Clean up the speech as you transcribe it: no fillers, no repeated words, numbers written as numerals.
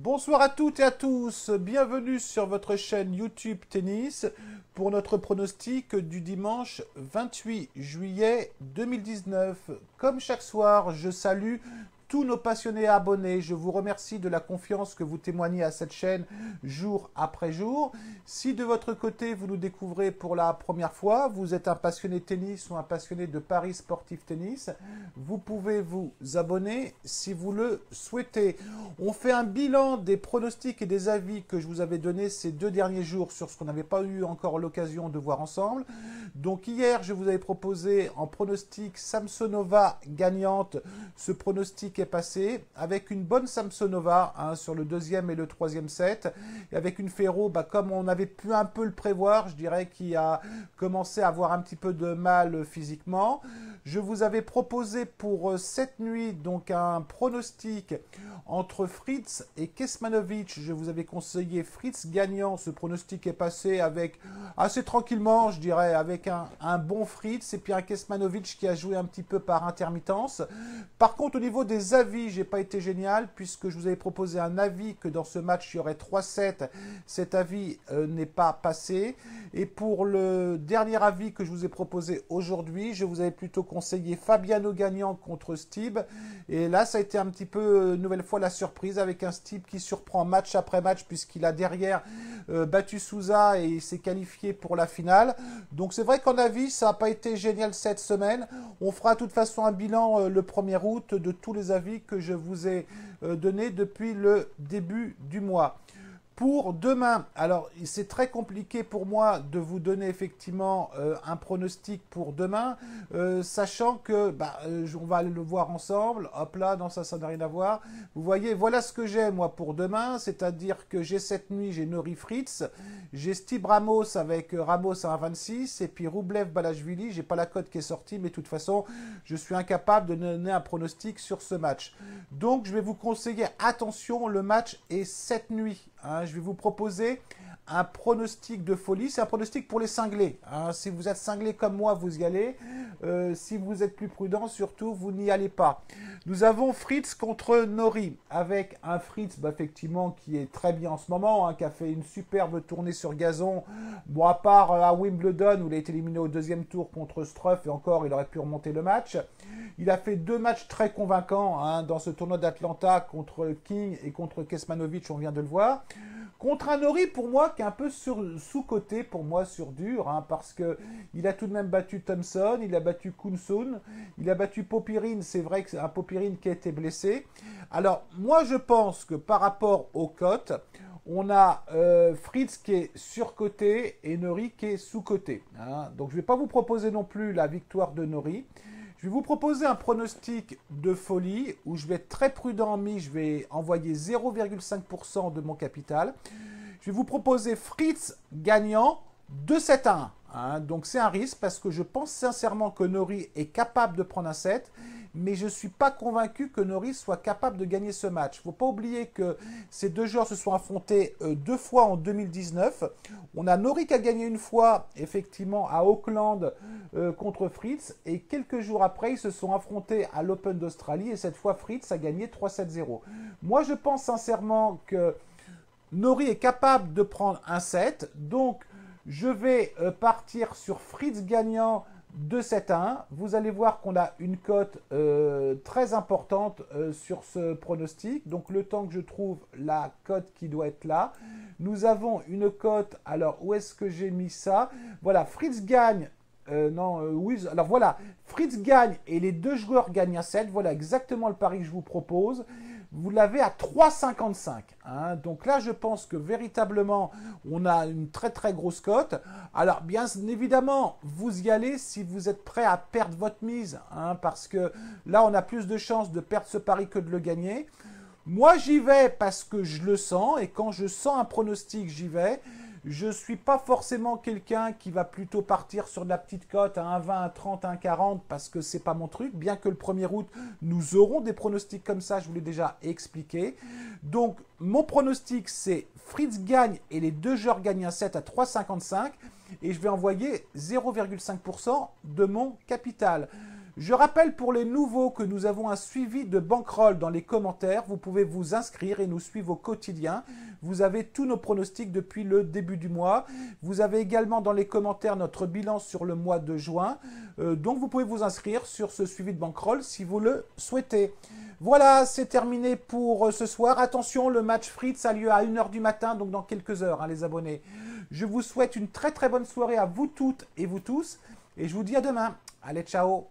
Bonsoir à toutes et à tous, bienvenue sur votre chaîne YouTube Tennis pour notre pronostic du dimanche 28 juillet 2019. Comme chaque soir, je salue tous nos passionnés et abonnés. Je vous remercie de la confiance que vous témoignez à cette chaîne jour après jour. Si de votre côté, vous nous découvrez pour la première fois, vous êtes un passionné de tennis ou un passionné de paris sportif tennis, vous pouvez vous abonner si vous le souhaitez. On fait un bilan des pronostics et des avis que je vous avais donnés ces 2 derniers jours sur ce qu'on n'avait pas eu encore l'occasion de voir ensemble. Donc hier, je vous avais proposé en pronostic Samsonova gagnante. Ce pronostic est passé avec une bonne Samsonova sur le deuxième et le troisième set. Et avec une Ferro, comme on avait pu un peu le prévoir, je dirais qui a commencé à avoir un petit peu de mal physiquement. Je vous avais proposé pour cette nuit donc un pronostic entre Fritz et Kecmanovic. Je vous avais conseillé Fritz gagnant. Ce pronostic est passé avec assez tranquillement, je dirais, avec un bon Fritz et puis un Kecmanovic qui a joué un petit peu par intermittence. Par contre, au niveau des avis, j'ai pas été génial puisque je vous avais proposé un avis que dans ce match, il y aurait 3-7. Cet avis n'est pas passé. Et pour le dernier avis que je vous ai proposé aujourd'hui, je vous avais plutôt conseillé Fabiano gagnant contre Stib. Et là, ça a été un petit peu, nouvelle fois, la surprise avec un Stib qui surprend match après match puisqu'il a derrière battu Sousa et s'est qualifié pour la finale. Donc c'est vrai qu'en avis, ça n'a pas été génial cette semaine. On fera de toute façon un bilan le 1er août de tous les avis que je vous ai donnés depuis le début du mois. Pour demain, alors c'est très compliqué pour moi de vous donner effectivement un pronostic pour demain, sachant que on va aller le voir ensemble. Hop là, non ça n'a rien à voir. Vous voyez, voilà ce que j'ai moi pour demain, c'est-à-dire que j'ai cette nuit, j'ai Norrie Fritz, j'ai Steve Ramos avec Ramos à 1,26 et puis Rublev Balashvili. J'ai pas la cote qui est sortie, mais de toute façon, je suis incapable de donner un pronostic sur ce match. Donc je vais vous conseiller, attention, le match est cette nuit. Je vais vous proposer un pronostic de folie. C'est un pronostic pour les cinglés. Si vous êtes cinglé comme moi, vous y allez. Si vous êtes plus prudent, surtout, vous n'y allez pas. Nous avons Fritz contre Norrie, avec un Fritz, effectivement, qui est très bien en ce moment, qui a fait une superbe tournée sur gazon. Bon, à part à Wimbledon, où il a été éliminé au deuxième tour contre Struff, et encore, il aurait pu remonter le match. Il a fait 2 matchs très convaincants dans ce tournoi d'Atlanta contre King et contre Kecmanovic, on vient de le voir. Contre un Norrie, pour moi, qui est un peu sous-coté, pour moi, sur dur, parce qu'il a tout de même battu Thompson, il a battu Kunsun, il a battu Popirine, c'est vrai que c'est un Popirine qui a été blessé. Alors, moi, je pense que par rapport aux cotes, on a Fritz qui est surcoté et Norrie qui est sous-coté. Donc, je ne vais pas vous proposer non plus la victoire de Norrie. Je vais vous proposer un pronostic de folie où je vais être très prudent en mise. Je vais envoyer 0,5% de mon capital. Je vais vous proposer Fritz gagnant 2-7 à 1. Donc c'est un risque parce que je pense sincèrement que Norrie est capable de prendre un set. Mais je ne suis pas convaincu que Norrie soit capable de gagner ce match. Il ne faut pas oublier que ces deux joueurs se sont affrontés 2 fois en 2019. On a Norrie qui a gagné une fois, effectivement, à Auckland contre Fritz. Et quelques jours après, ils se sont affrontés à l'Open d'Australie. Et cette fois, Fritz a gagné 3-7-0. Moi, je pense sincèrement que Norrie est capable de prendre un set. Donc, je vais partir sur Fritz gagnant 2-7 à 1. Vous allez voir qu'on a une cote très importante sur ce pronostic. Donc le temps que je trouve la cote qui doit être là. Nous avons une cote. Alors où est-ce que j'ai mis ça? Voilà, Fritz gagne. Oui, alors voilà, Fritz gagne et les deux joueurs gagnent un set. Voilà exactement le pari que je vous propose. Vous l'avez à 3,55. Donc là, je pense que véritablement, on a une très très grosse cote. Alors, bien évidemment, vous y allez si vous êtes prêt à perdre votre mise. Parce que là, on a plus de chances de perdre ce pari que de le gagner. Moi, j'y vais parce que je le sens. Et quand je sens un pronostic, j'y vais. Je ne suis pas forcément quelqu'un qui va plutôt partir sur de la petite cote à 1,20, 1,30, 1,40 parce que ce n'est pas mon truc. Bien que le 1er août, nous aurons des pronostics comme ça, je vous l'ai déjà expliqué. Donc, mon pronostic, c'est Fritz gagne et les deux joueurs gagnent un set à 3,55 et je vais envoyer 0,5% de mon capital. Je rappelle pour les nouveaux que nous avons un suivi de bankroll dans les commentaires. Vous pouvez vous inscrire et nous suivre au quotidien. Vous avez tous nos pronostics depuis le début du mois. Vous avez également dans les commentaires notre bilan sur le mois de juin. Donc vous pouvez vous inscrire sur ce suivi de bankroll si vous le souhaitez. Voilà, c'est terminé pour ce soir. Attention, le match Fritz a lieu à 1 h du matin, donc dans quelques heures, hein, les abonnés. Je vous souhaite une très très bonne soirée à vous toutes et vous tous. Et je vous dis à demain. Allez, ciao!